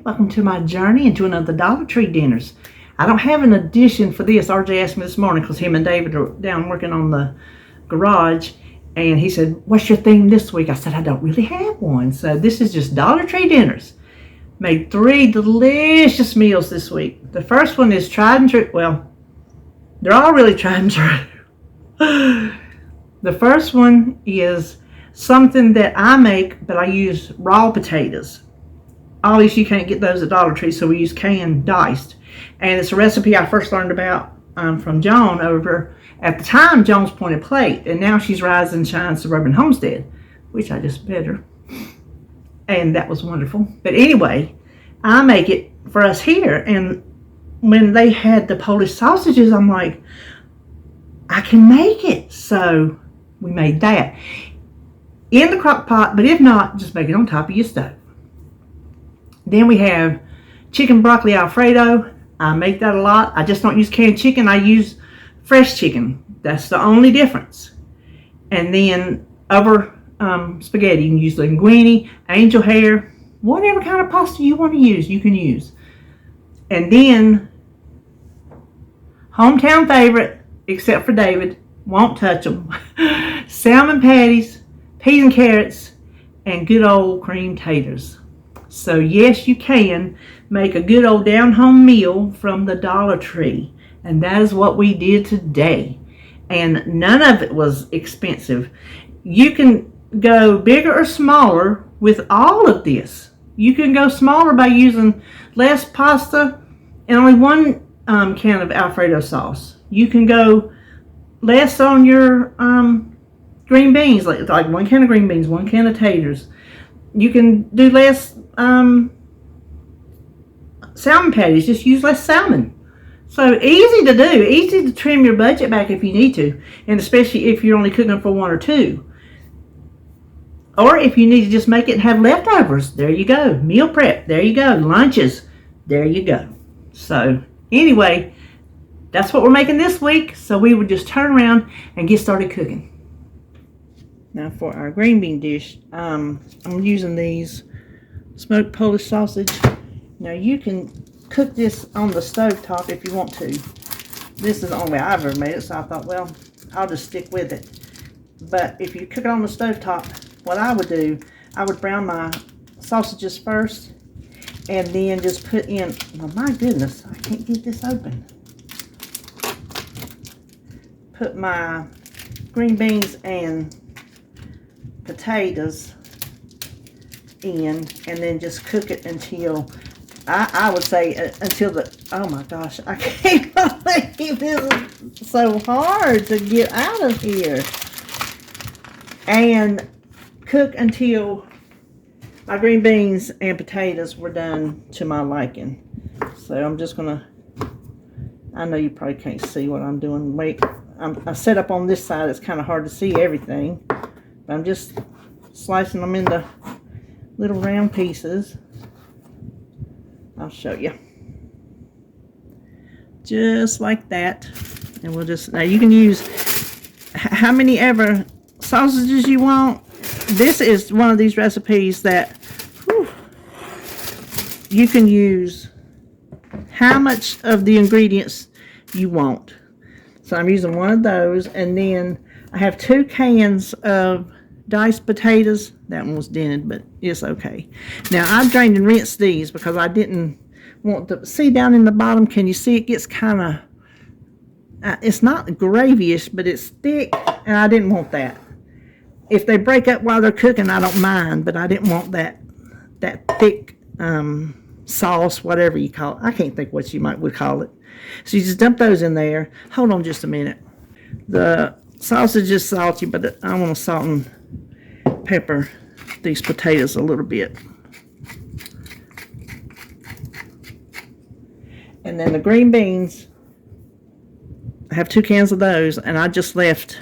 Welcome to my journey into another Dollar Tree dinners. I don't have an addition for this. RJ asked me this morning because him and David are down working on the garage, and he said, what's your theme this week? I said, I don't really have one. So this is just Dollar Tree dinners. Made 3 delicious meals this week. The first one is tried and true. Well, they're all really tried and true. The first one is something that I make, but I use raw potatoes. Obviously, you can't get those at Dollar Tree, so we use canned diced. And it's a recipe I first learned about from Joan over, at the time, Joan's Pointed Plate. And now she's Rise and Shine Suburban Homestead, which I just met her. And that was wonderful. But anyway, I make it for us here. And when they had the Polish sausages, I'm like, I can make it. So we made that in the crock pot, but if not, just make it on top of your stove. Then we have chicken broccoli Alfredo. I make that a lot. I just don't use canned chicken. I use fresh chicken. That's the only difference. And then over spaghetti, you can use linguine, angel hair, whatever kind of pasta you want to use, you can use. And then, hometown favorite, except for David, won't touch them, salmon patties, peas and carrots, and good old cream taters. So yes, you can make a good old down-home meal from the Dollar Tree. And that is what we did today. And none of it was expensive. You can go bigger or smaller with all of this. You can go smaller by using less pasta and only 1 can of Alfredo sauce. You can go less on your green beans, like 1 can of green beans, 1 can of taters. You can do less salmon patties, just use less salmon. So easy to do, easy to trim your budget back if you need to, and especially if you're only cooking for 1 or 2. Or if you need to just make it and have leftovers, there you go. Meal prep, there you go. Lunches, there you go. So anyway, that's what we're making this week. So we would just turn around and get started cooking. Now for our green bean dish, I'm using these smoked Polish sausage. Now you can cook this on the stove top if you want to. This is the only way I've ever made it, so I thought, well, I'll just stick with it. But if you cook it on the stove top, what I would do, I would brown my sausages first, and then just put in, well, my goodness, I can't get this open. Put my green beans and potatoes in, and then just cook it until, I would say until oh my gosh, I can't believe this is so hard to get out of here. And cook until my green beans and potatoes were done to my liking. So I'm just gonna, I know you probably can't see what I'm doing. Wait, I set up on this side, it's kind of hard to see everything. But I'm just slicing them into little round pieces. I'll show you. Just like that. And we'll just, now you can use how many ever sausages you want. This is one of these recipes that you can use how much of the ingredients you want. So I'm using one of those, and then I have 2 cans of diced potatoes. That one was dented, but it's okay. Now I've drained and rinsed these because I didn't want to see down in the bottom. Can you see it gets kind of, it's not gravy-ish, but it's thick, and I didn't want that. If they break up while they're cooking, I don't mind, but I didn't want that thick sauce, whatever you call it. I can't think what you would call it. So you just dump those in there. Hold on just a minute. The sausage is salty, but I want to salt and pepper these potatoes a little bit. And then the green beans, I have 2 cans of those, and I just left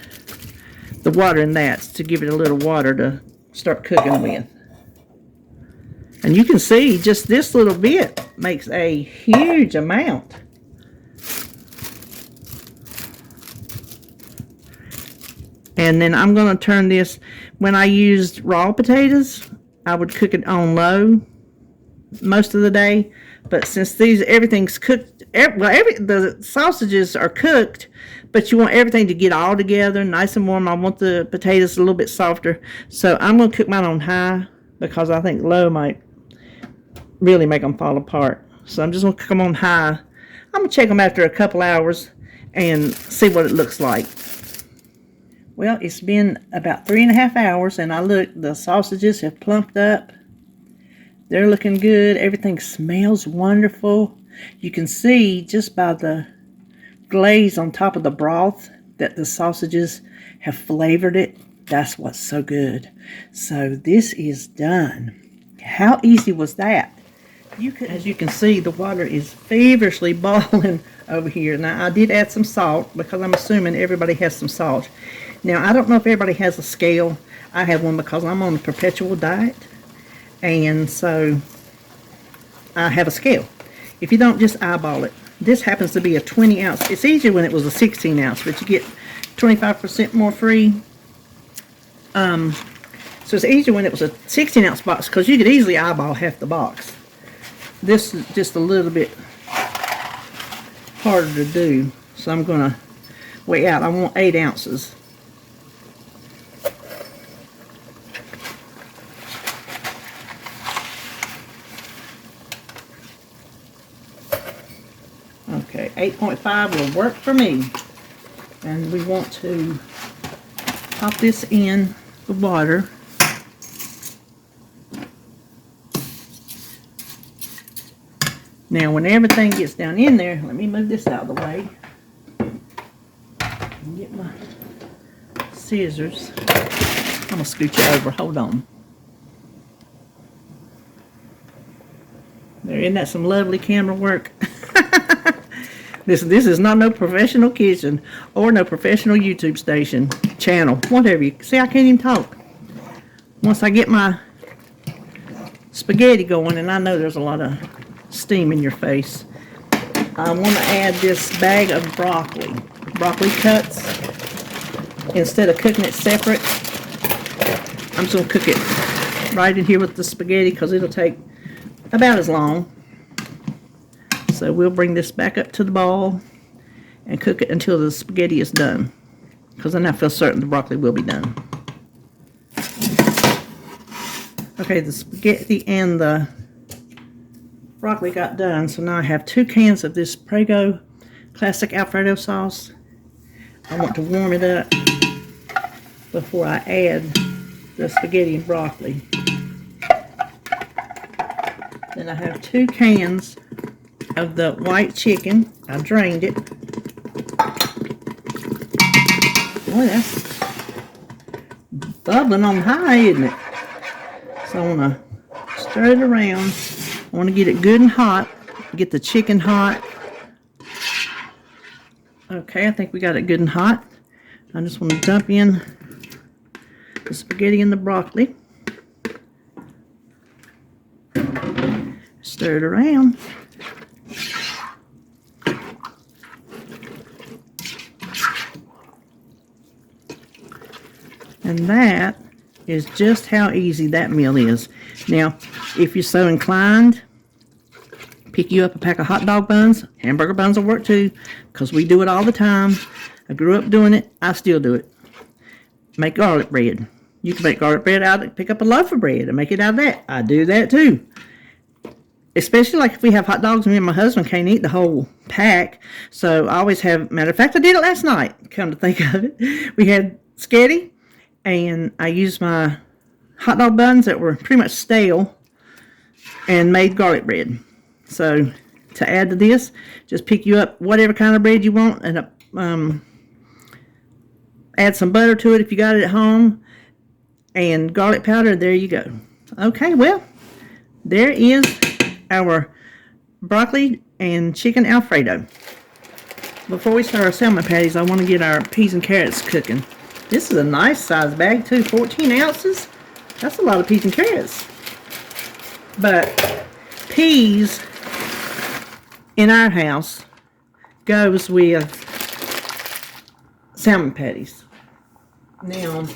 the water in that to give it a little water to start cooking with. And you can see just this little bit makes a huge amount. And then I'm going to turn this, when I used raw potatoes, I would cook it on low. most of the day. But since everything's cooked, the sausages are cooked, but you want everything to get all together, nice and warm. I want the potatoes a little bit softer, so I'm going to cook mine on high because I think low might really make them fall apart. So I'm just going to cook them on high. I'm going to check them after a couple hours and see what it looks like. Well, it's been about 3.5 hours, and I look, the sausages have plumped up. They're looking good. Everything smells wonderful. You can see just by the glaze on top of the broth that the sausages have flavored it. That's what's so good. So this is done. How easy was that? As you can see, the water is feverishly boiling over here. Now, I did add some salt because I'm assuming everybody has some salt. Now, I don't know if everybody has a scale. I have one because I'm on a perpetual diet. And so I have a scale. If you don't, just eyeball it. This happens to be a 20 ounce. It's easier when it was a 16 ounce, but you get 25% more free. So it's easier when it was a 16 ounce box because you could easily eyeball half the box. This is just a little bit harder to do. So I'm going to weigh out. I want 8 ounces. Okay, 8.5 will work for me. And we want to pop this in the water. Now, when everything gets down in there, let me move this out of the way. Get my scissors. I'm going to scoot you over. Hold on. There, isn't that some lovely camera work? This is not no professional kitchen or no professional YouTube station, channel, whatever. You see, I can't even talk. Once I get my spaghetti going, and I know there's a lot of steam in your face, I want to add this bag of broccoli cuts. Instead of cooking it separate, I'm just going to cook it right in here with the spaghetti because it'll take about as long. So we'll bring this back up to the bowl and cook it until the spaghetti is done, because then I feel certain the broccoli will be done. Okay, the spaghetti and the broccoli got done, so now I have 2 cans of this Prego classic Alfredo sauce. I want to warm it up before I add the spaghetti and broccoli. Then I have 2 cans of the white chicken. I drained it. Boy, that's bubbling on high, isn't it? So I want to stir it around. I want to get it good and hot. Get the chicken hot. Okay, I think we got it good and hot. I just want to dump in the spaghetti and the broccoli. Stir it around. And that is just how easy that meal is. Now, if you're so inclined, pick you up a pack of hot dog buns. Hamburger buns will work too, because we do it all the time. I grew up doing it. I still do it. Make garlic bread. You can make garlic bread out, pick up a loaf of bread and make it out of that. I do that too. Especially like if we have hot dogs, me and my husband can't eat the whole pack. So I always have, matter of fact, I did it last night, come to think of it. We had spaghetti, and I used my hot dog buns that were pretty much stale and made garlic bread. So to add to this, just pick you up whatever kind of bread you want and add some butter to it if you got it at home, and garlic powder. There you go. Okay, well, there is our broccoli and chicken Alfredo. Before we start our salmon patties, I want to get our peas and carrots cooking. This is a nice size bag too, 14 ounces. That's a lot of peas and carrots. But peas in our house goes with salmon patties. Now,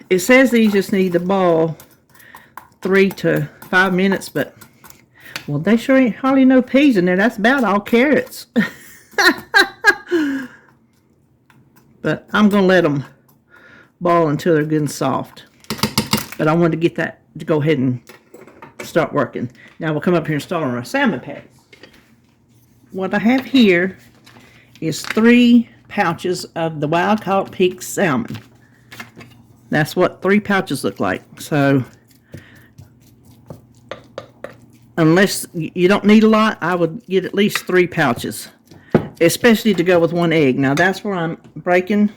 it says these just need to boil 3 to 5 minutes, but, well, they sure ain't hardly no peas in there. That's about all carrots. But I'm going to let them boil until they're good and soft. But I wanted to get that to go ahead and start working. Now we'll come up here and start on our salmon patties. What I have here is 3 pouches of the Wild Caught Peak salmon. That's what 3 pouches look like. So unless you don't need a lot, I would get at least 3 pouches, especially to go with 1 egg. Now that's where I'm breaking.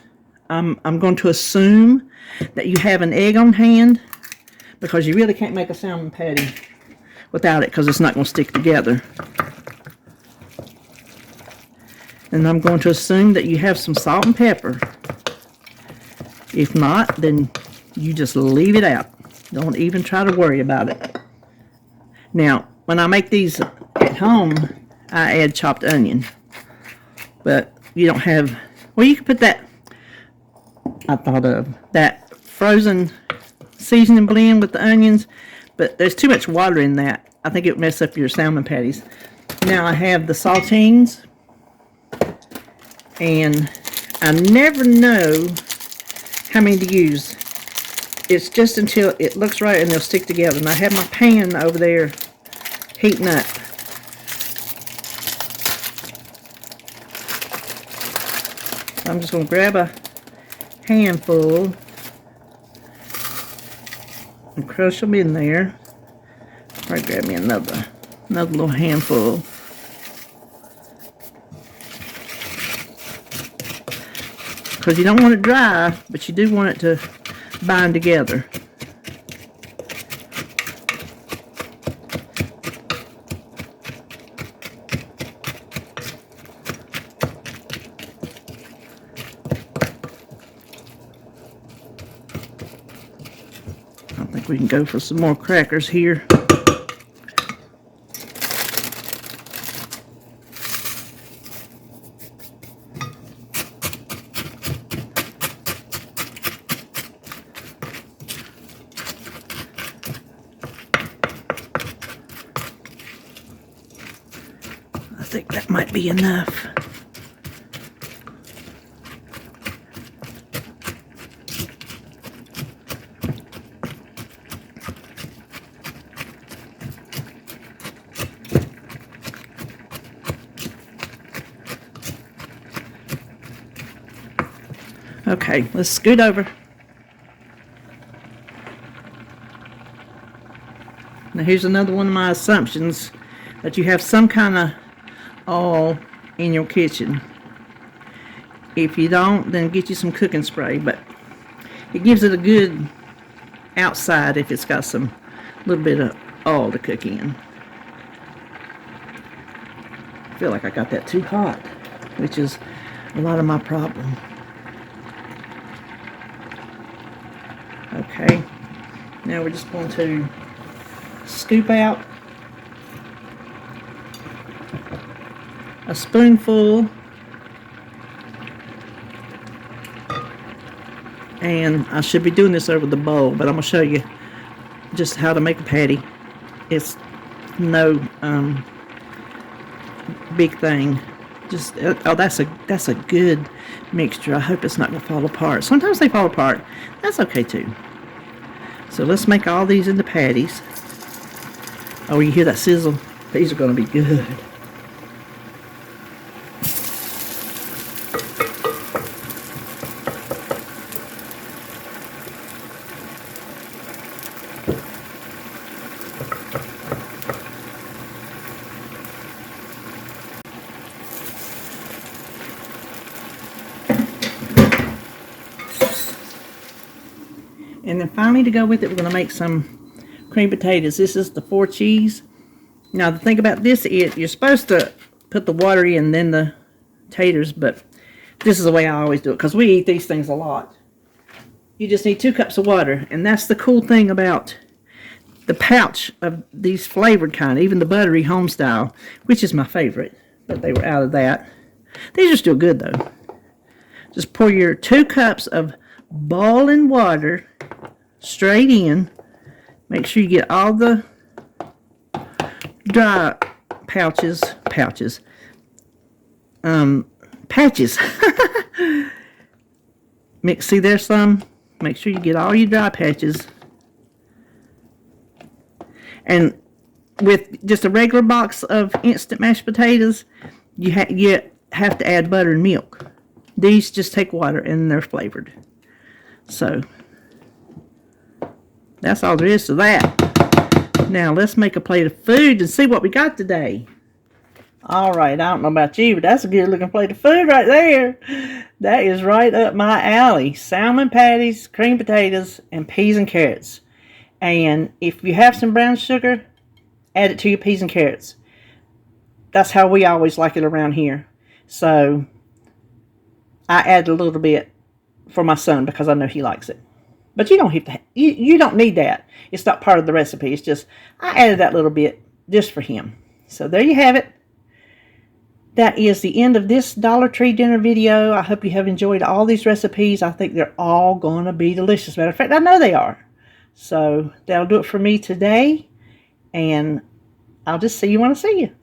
I'm going to assume that you have an egg on hand, because you really can't make a salmon patty without it, because it's not going to stick together. And I'm going to assume that you have some salt and pepper. If not, then you just leave it out. Don't even try to worry about it. Now, when I make these at home, I add chopped onion. But you don't have, well, you can put that, I thought of, that frozen seasoning blend with the onions, but there's too much water in that. I think it would mess up your salmon patties. Now I have the saltines, and I never know how many to use. It's just until it looks right and they'll stick together. And I have my pan over there heating up. So I'm just going to grab a handful and crush them in there. Or grab me another little handful. Because you don't want it dry, but you do want it to bind together. I think we can go for some more crackers here. I think that might be enough. Okay, let's scoot over. Now here's another one of my assumptions, that you have some kind of oil in your kitchen. If you don't, then get you some cooking spray, but it gives it a good outside if it's got some little bit of oil to cook in. I feel like I got that too hot, which is a lot of my problem. Okay, now we're just going to scoop out a spoonful, and I should be doing this over the bowl, but I'm going to show you just how to make a patty. It's no big thing. Just oh, that's a good mixture. I hope it's not going to fall apart. Sometimes they fall apart. That's okay too. So let's make all these into patties. Oh, you hear that sizzle? These are going to be good. And then finally, to go with it, we're going to make some cream potatoes. This is the 4 cheese. Now the thing about this is you're supposed to put the water in, then the taters, but this is the way I always do it, because we eat these things a lot. You just need 2 cups of water, and that's the cool thing about the pouch of these flavored kind, even the buttery home style, which is my favorite, but they were out of that. These are still good though. Just pour your 2 cups of boiling water straight in. Make sure you get all the dry patches. See, there's some. Make sure you get all your dry patches. And with just a regular box of instant mashed potatoes, you have to add butter and milk. These just take water and they're flavored. So that's all there is to that. Now let's make a plate of food and see what we got today. All right, I don't know about you, but that's a good looking plate of food right there. That is right up my alley. Salmon patties, cream potatoes, and peas and carrots. And if you have some brown sugar, add it to your peas and carrots. That's how we always like it around here. So I add a little bit for my son because I know he likes it. But you don't have to. You don't need that. It's not part of the recipe. It's just I added that little bit just for him. So there you have it. That is the end of this Dollar Tree dinner video. I hope you have enjoyed all these recipes. I think they're all going to be delicious. Matter of fact, I know they are. So that'll do it for me today. And I'll just see you when I see you.